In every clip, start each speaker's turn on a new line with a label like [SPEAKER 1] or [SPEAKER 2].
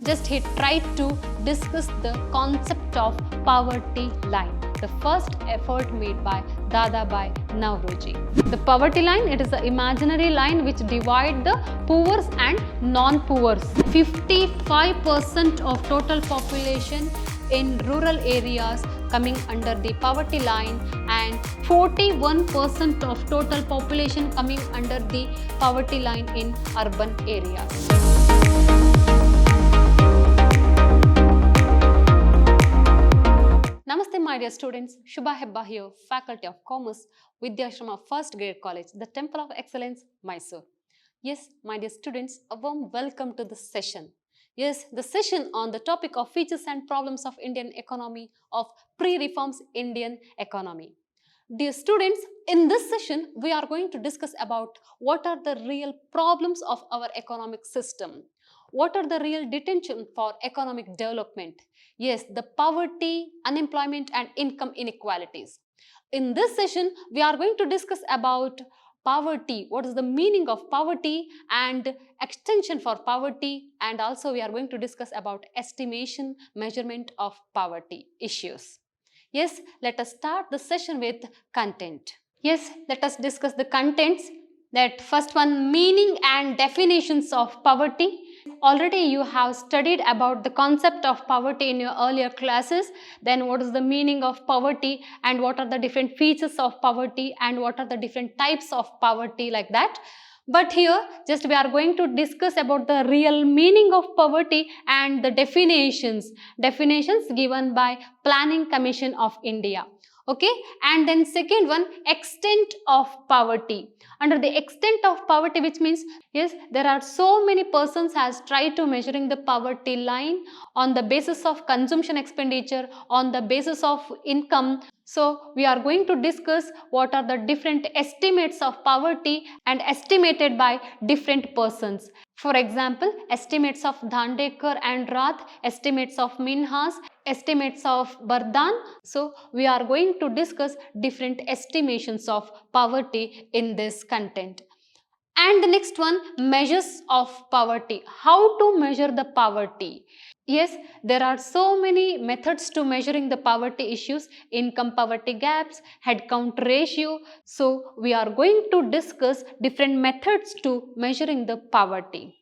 [SPEAKER 1] Just he tried to discuss the concept of poverty line, the first effort made by Dadabhai Nauroji. The poverty line, it is the imaginary line which divides the poor and non-poor. 55% of total population in rural areas coming under the poverty line and 41% of total population coming under the poverty line in urban areas. Namaste my dear students, Shubha Hebba here, Faculty of Commerce, Vidhyaashram First Grade College, the Temple of Excellence, Mysuru. Yes, my dear students, a warm welcome to this session. Yes, the session on the topic of features and problems of Indian economy, of pre-reforms Indian economy. Dear students, in this session, we are going to discuss about what are the real problems of our economic system. What are the real detention for economic development? Yes, the poverty, unemployment and income inequalities. In this session, we are going to discuss about poverty, what is the meaning of poverty and extension for poverty, and also we are going to discuss about estimation, measurement of poverty issues. Yes, let us start the session with content. Yes, let us discuss the contents. That first one, meaning and definitions of poverty. Already you have studied about the concept of poverty in your earlier classes. Then what is the meaning of poverty and what are the different features of poverty and what are the different types of poverty, like that. But here just we are going to discuss about the real meaning of poverty and the definitions given by Planning Commission of India. Okay, and then second one, extent of poverty. Under the extent of poverty, which means yes, there are so many persons has tried to measuring the poverty line on the basis of consumption expenditure, on the basis of income. So we are going to discuss what are the different estimates of poverty and estimated by different persons. For example, estimates of Dhandekar and Rath, estimates of Minhas, estimates of Bardhan. So we are going to discuss different estimations of poverty in this content. And the next one, measures of poverty. How to measure the poverty? Yes, there are so many methods to measuring the poverty issues, income poverty gaps, head count ratio. So we are going to discuss different methods to measuring the poverty.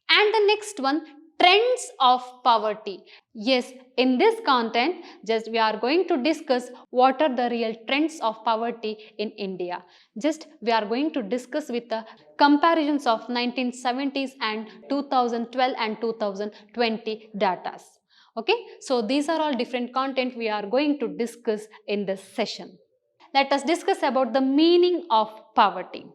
[SPEAKER 1] And the next one, trends of poverty. Yes, in this content, just we are going to discuss what are the real trends of poverty in India. Just we are going to discuss with the comparisons of 1970s and 2012 and 2020 datas. Okay, so these are all different content we are going to discuss in this session. Let us discuss about the meaning of poverty.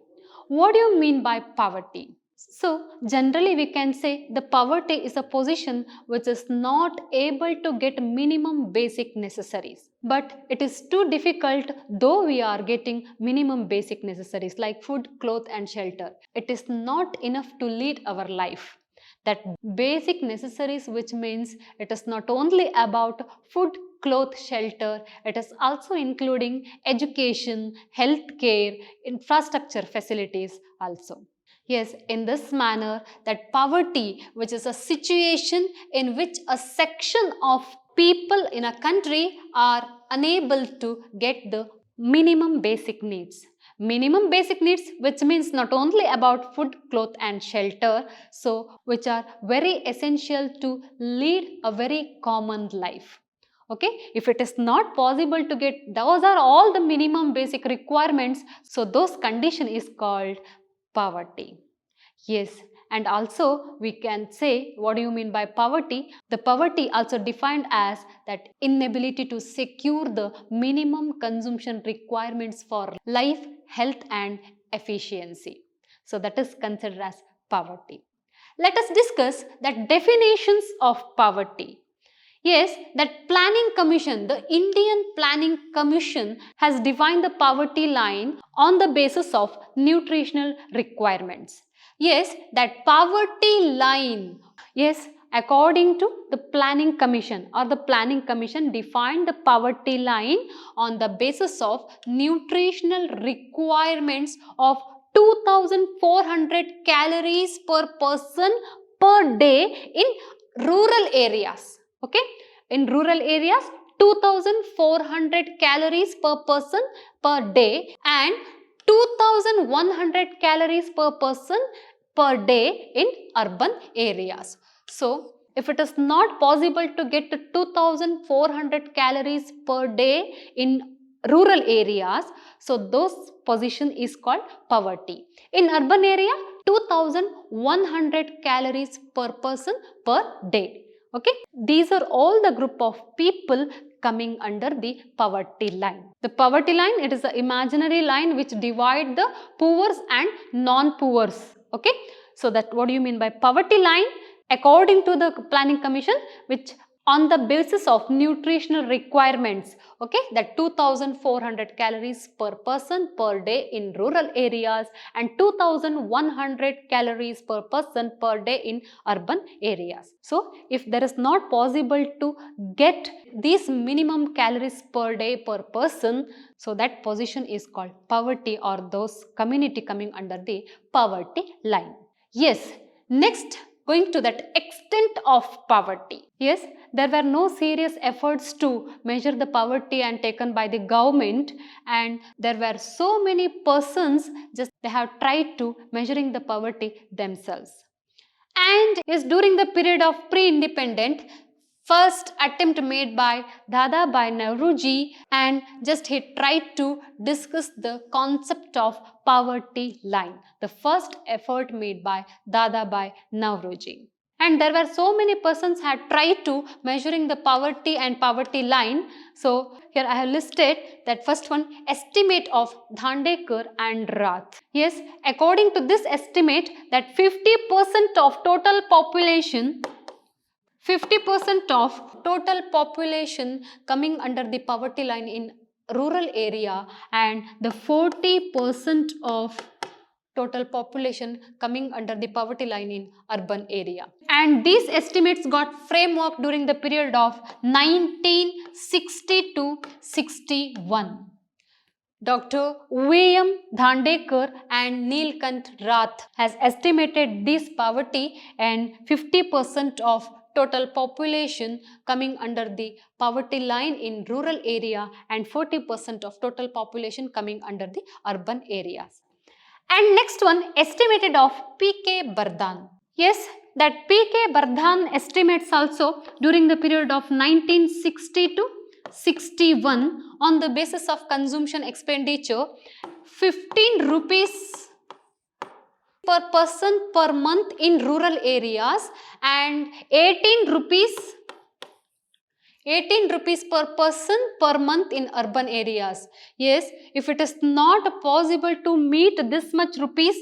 [SPEAKER 1] What do you mean by poverty? So, generally we can say the poverty is a position which is not able to get minimum basic necessaries. But it is too difficult though we are getting minimum basic necessaries like food, cloth and shelter. It is not enough to lead our life. That basic necessaries, which means it is not only about food, cloth, shelter, it is also including education, healthcare, infrastructure facilities also. Yes, in this manner, that poverty, which is a situation in which a section of people in a country are unable to get the minimum basic needs. Minimum basic needs, which means not only about food, cloth and shelter, so which are very essential to lead a very common life. Okay, if it is not possible to get, those are all the minimum basic requirements, so those condition is called poverty. Yes, and also we can say, what do you mean by poverty? The poverty also defined as that inability to secure the minimum consumption requirements for life, health and efficiency. So that is considered as poverty. Let us discuss the definitions of poverty. Yes, that Planning Commission, the Indian Planning Commission has defined the poverty line on the basis of nutritional requirements. Yes, that poverty line, yes, according to the Planning Commission, or the Planning Commission defined the poverty line on the basis of nutritional requirements of 2400 calories per person per day in rural areas. Okay, in rural areas 2400 calories per person per day and 2100 calories per person per day in urban areas. So if it is not possible to get to 2400 calories per day in rural areas, so those position is called poverty. In urban area 2100 calories per person per day. Okay, these are all the group of people coming under the poverty line. The poverty line, it is the imaginary line which divide the poors and non-poors. Okay, so that what do you mean by poverty line? According to the Planning Commission, which on the basis of nutritional requirements, okay, that 2400 calories per person per day in rural areas and 2100 calories per person per day in urban areas. So if there is not possible to get these minimum calories per day per person, so that position is called poverty, or those community coming under the poverty line. Yes, next going to that extent of poverty. Yes, there were no serious efforts to measure the poverty and taken by the government, and there were so many persons just they have tried to measuring the poverty themselves. And yes, during the period of pre-independent, first attempt made by Dadabhai Nauroji, and just he tried to discuss the concept of poverty line. The first effort made by Dadabhai Nauroji. And there were so many persons had tried to measuring the poverty and poverty line. So here I have listed that first one, estimate of Dhandekar and Rath. Yes, according to this estimate that 50% of total population 50% of total population coming under the poverty line in rural area and the 40% of total population coming under the poverty line in urban area. And these estimates got framework during the period of 1960 to 61. Dr. V.M. Dhandekar and Neelkant Rath has estimated this poverty and 50% of total population coming under the poverty line in rural area and 40% of total population coming under the urban areas. And next one, estimated of P.K. Bardhan. Yes, that P.K. Bardhan estimates also during the period of 1960 to 61 on the basis of consumption expenditure 15 rupees per person per month in rural areas and 18 rupees per person per month in urban areas. Yes, if it is not possible to meet this much rupees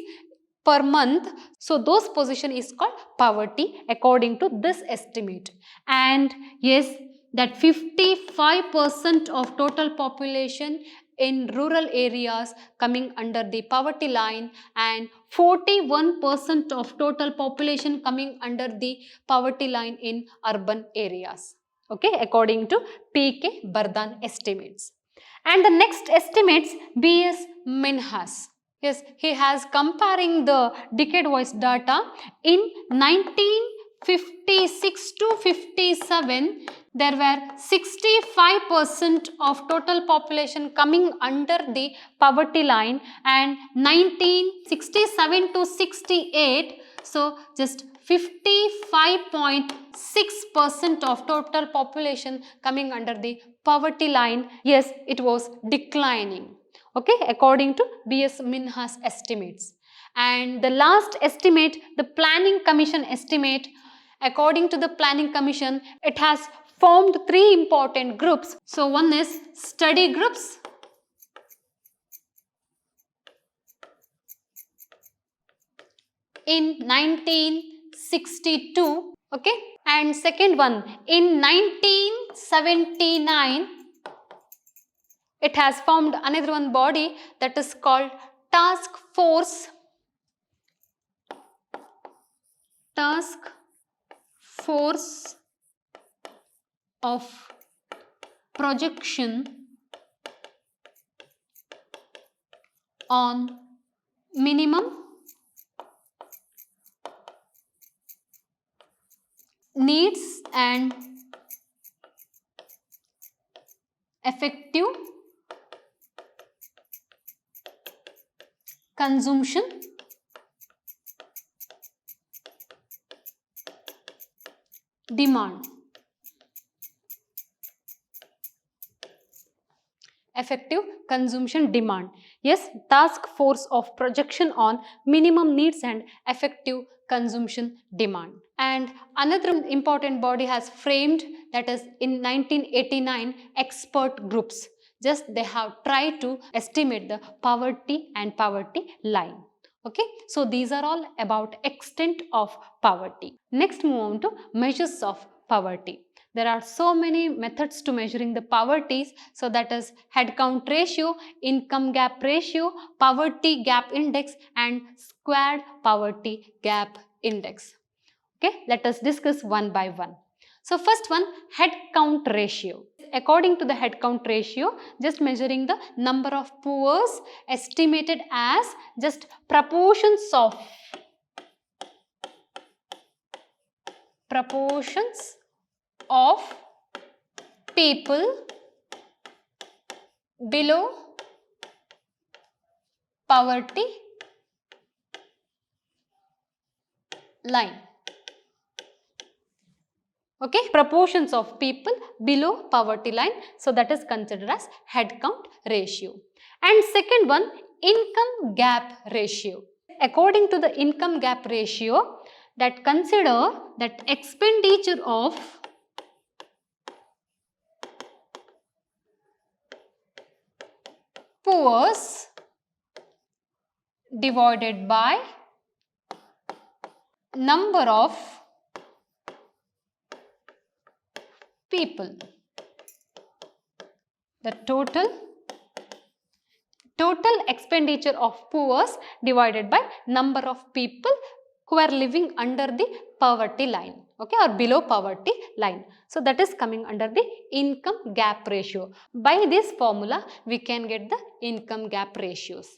[SPEAKER 1] per month, so those position is called poverty according to this estimate. And yes, that 55% of total population in rural areas coming under the poverty line and 41% of total population coming under the poverty line in urban areas. Okay, according to P.K. Bardhan estimates. And the next estimates B.S. Minhas. Yes, he has comparing the decade-wise data in 1956 to 57. There were 65% of total population coming under the poverty line and 1967 to 68. So just 55.6% of total population coming under the poverty line. Yes, it was declining. Okay, according to B.S. Minhas estimates. And the last estimate, the Planning Commission estimate, according to the Planning Commission, it has formed three important groups. So one is study groups, in 1962, okay, and second one in 1979 it has formed another one body that is called task force of projection on minimum needs and effective consumption demand. Effective consumption demand. Yes, task force of projection on minimum needs and effective consumption demand. And another important body has framed, that is in 1989, expert groups. Just they have tried to estimate the poverty and poverty line. Okay, so these are all about extent of poverty. Next, move on to measures of poverty. There are so many methods to measuring the poverties. So that is head count ratio, income gap ratio, poverty gap index and squared poverty gap index. Okay, let us discuss one by one. So first one, head count ratio. According to the head count ratio, just measuring the number of poor estimated as just proportions of people below poverty line. Okay, proportions of people below poverty line. So that is considered as head count ratio. And second one, income gap ratio. According to the income gap ratio, that consider that expenditure of poor divided by number of people. The total expenditure of poor divided by number of people who are living under the poverty line, okay, or below poverty line. So that is coming under the income gap ratio. By this formula, we can get the income gap ratios.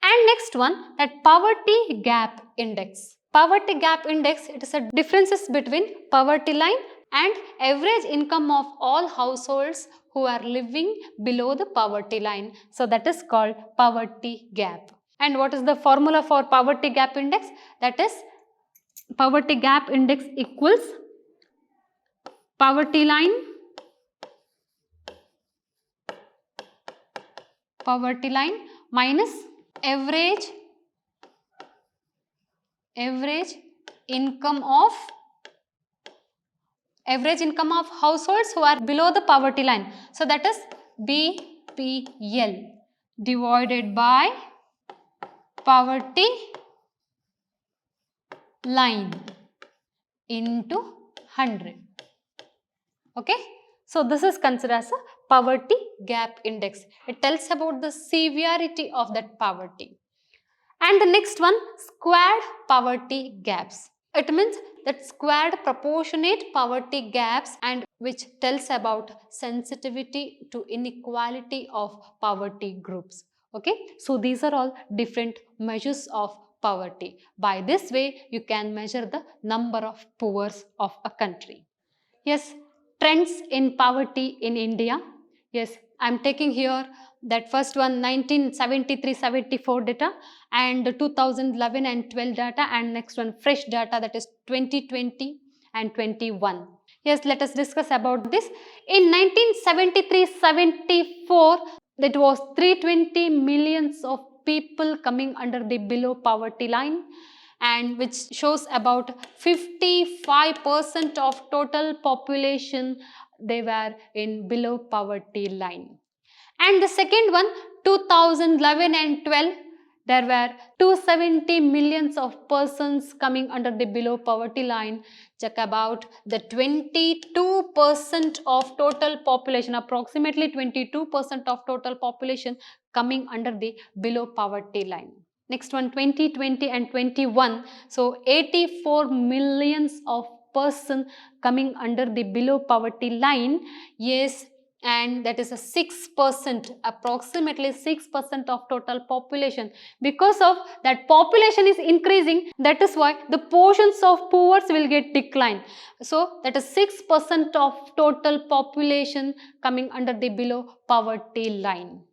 [SPEAKER 1] And next one, that poverty gap index. Poverty gap index, it is a differences between poverty line and average income of all households who are living below the poverty line. So that is called poverty gap. And what is the formula for poverty gap index? That is poverty gap index equals poverty line minus average income of households who are below the poverty line. So that is BPL divided by poverty line into 100. Okay, so this is considered as a poverty gap index. It tells about the severity of that poverty. And the next one, squared poverty gaps. It means that squared proportionate poverty gaps, and which tells about sensitivity to inequality of poverty groups. Okay, so these are all different measures of poverty. By this way, you can measure the number of poor of a country. Yes, trends in poverty in India. Yes, I am taking here that first one 1973-74 data and 2011 and 12 data, and next one fresh data, that is 2020 and 21. Yes, let us discuss about this. In 1973-74, that was 320 millions of people coming under the below poverty line, and which shows about 55% of total population, they were in below poverty line. And the second one, 2011 and 12, there were 270 millions of persons coming under the below poverty line. Check about the 22% of total population, approximately 22% of total population coming under the below poverty line. Next one, 2020 and 21. So 84 millions of person coming under the below poverty line. Yes, and that is a 6%, approximately 6% of total population. Because of that population is increasing, that is why the portions of poor will get declined. So that is 6% of total population coming under the below poverty line.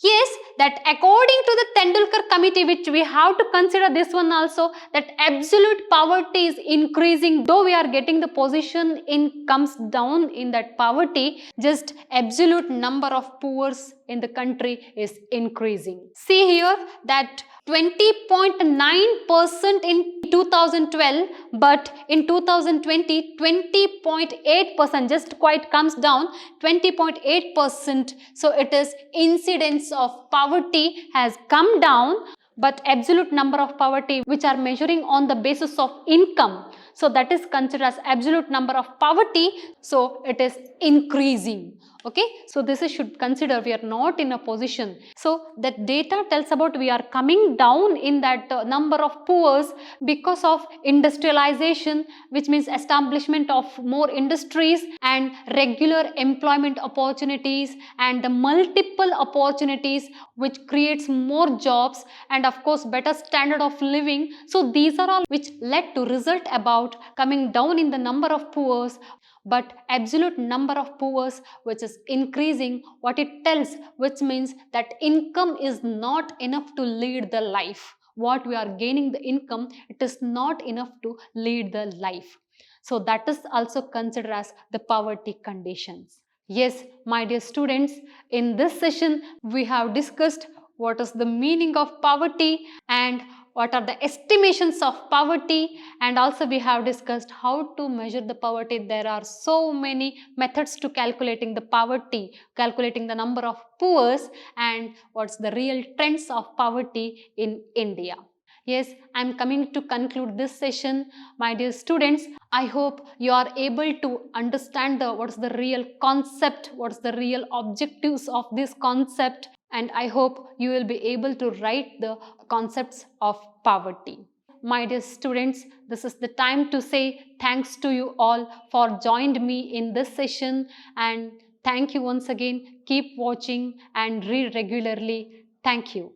[SPEAKER 1] Yes, that according to the Tendulkar committee, which we have to consider this one also, that absolute poverty is increasing. Though we are getting the position in comes down in that poverty, just absolute number of poor in the country is increasing. See here that 20.9% in 2012, but in 2020, 20.8%, just quite comes down 20.8%. So it is incidence of poverty has come down, but absolute number of poverty which are measuring on the basis of income, so that is considered as absolute number of poverty, so it is increasing. Okay, so this is should consider we are not in a position. So that data tells about we are coming down in that number of poor because of industrialization, which means establishment of more industries and regular employment opportunities and the multiple opportunities which creates more jobs and of course better standard of living. So these are all which led to result about coming down in the number of poor, but absolute number of poor which is increasing. What it tells, which means that income is not enough to lead the life. What we are gaining the income, it is not enough to lead the life. So that is also considered as the poverty conditions. Yes, my dear students, in this session we have discussed what is the meaning of poverty and what are the estimations of poverty, and also we have discussed how to measure the poverty. There are so many methods to calculating the poverty, calculating the number of poor, and what's the real trends of poverty in India. Yes, I am coming to conclude this session. My dear students, I hope you are able to understand what's the real concept, what's the real objectives of this concept, and I hope you will be able to write the concepts of poverty. My dear students, this is the time to say thanks to you all for joined me in this session, and thank you once again. Keep watching and read regularly. Thank you.